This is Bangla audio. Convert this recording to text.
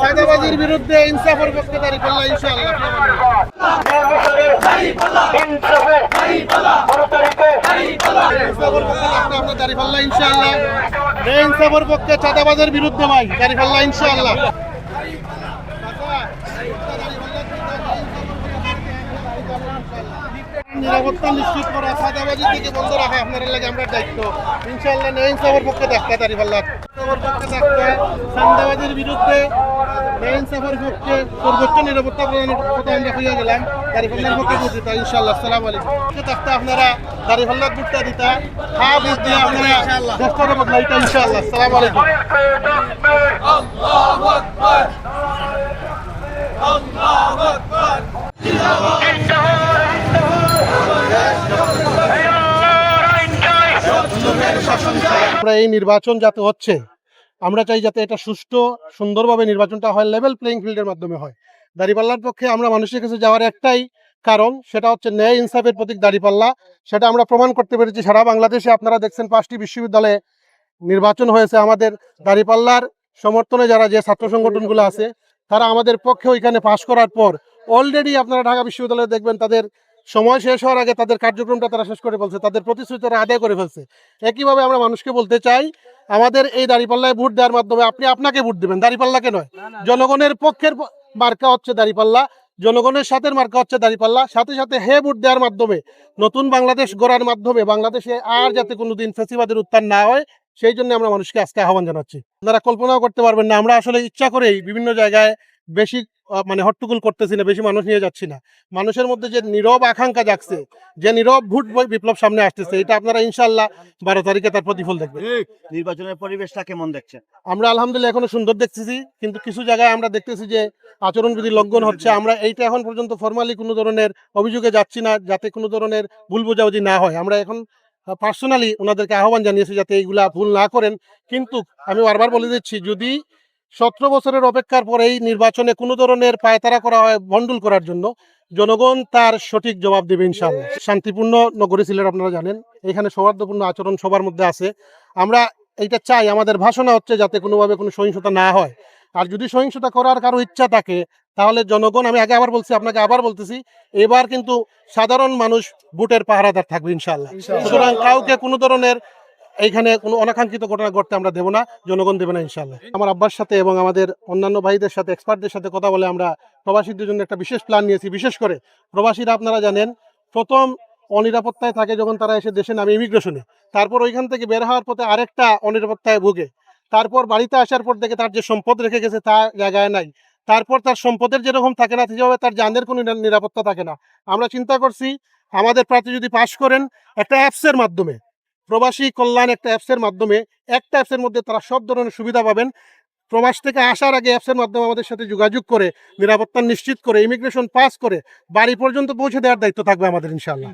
চাঁদাবাজির বিরুদ্ধে ইনসাফের পক্ষে দাঁড়িপাল্লা ইনশাআল্লাহ। ইনসাফের পক্ষে থাকতে আপনার দাঁড়িপাল্লা ইনশাআল্লাহ। ইনসাফের পক্ষে চাঁদাবাজের বিরুদ্ধে ভাই দাঁড়িপাল্লা ইনশাআল্লাহ। নিরাপত্তা নিশ্চিত করা, চাঁদাবাজি থেকে বন্ধ রাখা আপনার লাগে আমরা দায়িত্ব ইনশাআল্লাহ। ইনসাফের পক্ষে থাকতে দাঁড়িপাল্লা পক্ষে থাকতে চাঁদাবাজির বিরুদ্ধে ইনসাফের পক্ষে সর্বোচ্চ নিরাপত্তা প্রদানের কথা আমরা হইয়া গেলাম। দাঁড়িপাল্লার পক্ষে ভোট দিতা ইনশাআল্লাহ। আসসালামু আলাইকুম। থাকতে আপনারা দাঁড়িপাল্লার ভোটটা দিতা, হ্যাঁ ভোট দিয়ে আপনারা দেশটাকে বদলাইতা ইনশাআল্লাহ। আসসালামু আলাইকুম। আল্লাহু আকবার, আল্লাহু আকবার। আমরা এই নির্বাচন যাতে হচ্ছে, আমরা চাই যাতে এটা সুষ্ঠু সুন্দরভাবে নির্বাচনটা হয়, লেভেল প্লেইং ফিল্ডের মাধ্যমে হয়। দাঁড়িপাল্লার পক্ষে আমরা মানুষের কাছে যাওয়ার একটাই কারণ, সেটা হচ্ছে ন্যায় ইনসাফের প্রতীক দাঁড়িপাল্লা। সেটা আমরা প্রমাণ করতে পেরেছি সারা বাংলাদেশে। আপনারা দেখছেন 5টি বিশ্ববিদ্যালয়ে নির্বাচন হয়েছে। আমাদের দাঁড়িপাল্লার সমর্থনে যারা যে ছাত্র সংগঠনগুলো আছে তারা আমাদের পক্ষে ওইখানে পাশ করার পর অলরেডি আপনারা ঢাকা বিশ্ববিদ্যালয়ে দেখবেন তাদের সময় শেষ হওয়ার আগে তাদের কার্যক্রমটা তারা শেষ করে ফেলছে, তাদের প্রতিশ্রুতি তারা আদায় করে ফেলছে। একইভাবে আমরা মানুষকে বলতে চাই, আমাদের এই দাঁড়িপাল্লায় ভোট দেওয়ার মাধ্যমে আপনি আপনাকে ভোট দেবেন, দাঁড়িপাল্লাকে নয়। জনগণের পক্ষের মার্কা হচ্ছে দাঁড়িপাল্লা, জনগণের সাথে মার্কা হচ্ছে দাঁড়িপাল্লা। সাথে সাথে হে ভোট দেওয়ার মাধ্যমে নতুন বাংলাদেশ গড়ার মাধ্যমে বাংলাদেশে আর যাতে কোনোদিন ফ্যাসিবাদের উত্থান না হয়, সেই জন্য আমরা মানুষকে আজকে আহ্বান জানাচ্ছি। আপনারা কল্পনাও করতে পারবেন না, আমরা আসলে ইচ্ছা করেই বিভিন্ন জায়গায় বেশি হট্টগোল করতেছি না, বেশি মানুষ নিয়ে যাচ্ছি না। মানুষের মধ্যে যে নীরব আকাঙ্ক্ষা জাগছে, যে নীরব ভোট বিপ্লব সামনে আসতেছে, এটা আপনারা ইনশাআল্লাহ 12 তারিখে তার প্রতিফল দেখবেন। নির্বাচনের পরিবেশটা কেমন দেখছেন? আমরা আলহামদুলিল্লাহ এখনো সুন্দর দেখতেছি, কিন্তু কিছু জায়গায় আমরা দেখতেছি যে আচরণবিধি লঙ্ঘন হচ্ছে। আমরা এইটা এখন পর্যন্ত ফরমালি কোনো ধরনের অভিযোগে যাচ্ছি না, যাতে কোনো ধরনের ভুল বোঝাবুঝি না হয়। আমরা এখন পার্সোনালি ওনাদেরকে আহ্বান জানিয়েছি যাতে এইগুলা ভুল না করেন। কিন্তু আমি বারবার বলে দিচ্ছি, যদি 17 বছরের অপেক্ষার পরে এই নির্বাচনে কোনো ধরনের পায়তারা করা হয় ভণ্ডুল করার জন্য, জনগণ তার সঠিক জবাব দেবে ইনশাআল্লাহ। শান্তিপূর্ণ নগরী সিলেট আপনারা জানেন, এখানে সৌহার্দ্যপূর্ণ আচরণ সবার মধ্যে আছে। আমরা এইটা চাই, আমাদের ভাষণা হচ্ছে যাতে কোনোভাবে কোনো সহিংসতা না হয়। আর যদি সহিংসতা করার কারো ইচ্ছা থাকে তাহলে জনগণ, আমি আগে আবার বলছি, আপনাকে আবার বলতেছি, এবার কিন্তু সাধারণ মানুষ ভোটের পাহারাদার থাকবে ইনশাআল্লাহ। সুতরাং কাউকে কোনো ধরনের এইখানে কোনো অনাকাঙ্ক্ষিত ঘটনা ঘটতে আমরা দেবো না, জনগণ দেবে না ইনশাআল্লাহ। আমার আব্বার সাথে এবং আমাদের অন্যান্য ভাইদের সাথে, এক্সপার্টদের সাথে কথা বলে আমরা প্রবাসীদের জন্য একটা বিশেষ প্ল্যান নিয়েছি। বিশেষ করে প্রবাসীরা আপনারা জানেন প্রথম অনিরাপত্তায় থাকে যখন তারা এসে দেশে নামে ইমিগ্রেশনে, তারপর ওইখান থেকে বের হওয়ার পথে আরেকটা অনিরাপত্তায় ভুগে, তারপর বাড়িতে আসার পর থেকে তার যে সম্পদ রেখে গেছে তা জায়গায় নাই, তারপর তার সম্পদের যেরকম থাকে না সেভাবে তার জানের কোনো নিরাপত্তা থাকে না। আমরা চিন্তা করছি আমাদের প্রার্থী যদি পাশ করেন, একটা অ্যাপসের মাধ্যমে, প্রবাসী কল্যাণ একটা অ্যাপসের মাধ্যমে, একটা অ্যাপসের মধ্যে তারা সব ধরনের সুবিধা পাবেন। প্রবাস থেকে আসার আগে অ্যাপসের মাধ্যমে আমাদের সাথে যোগাযোগ করে নিরাপত্তা নিশ্চিত করে ইমিগ্রেশন পাস করে বাড়ি পর্যন্ত পৌঁছে দেওয়ার দায়িত্ব থাকবে আমাদের ইনশাআল্লাহ।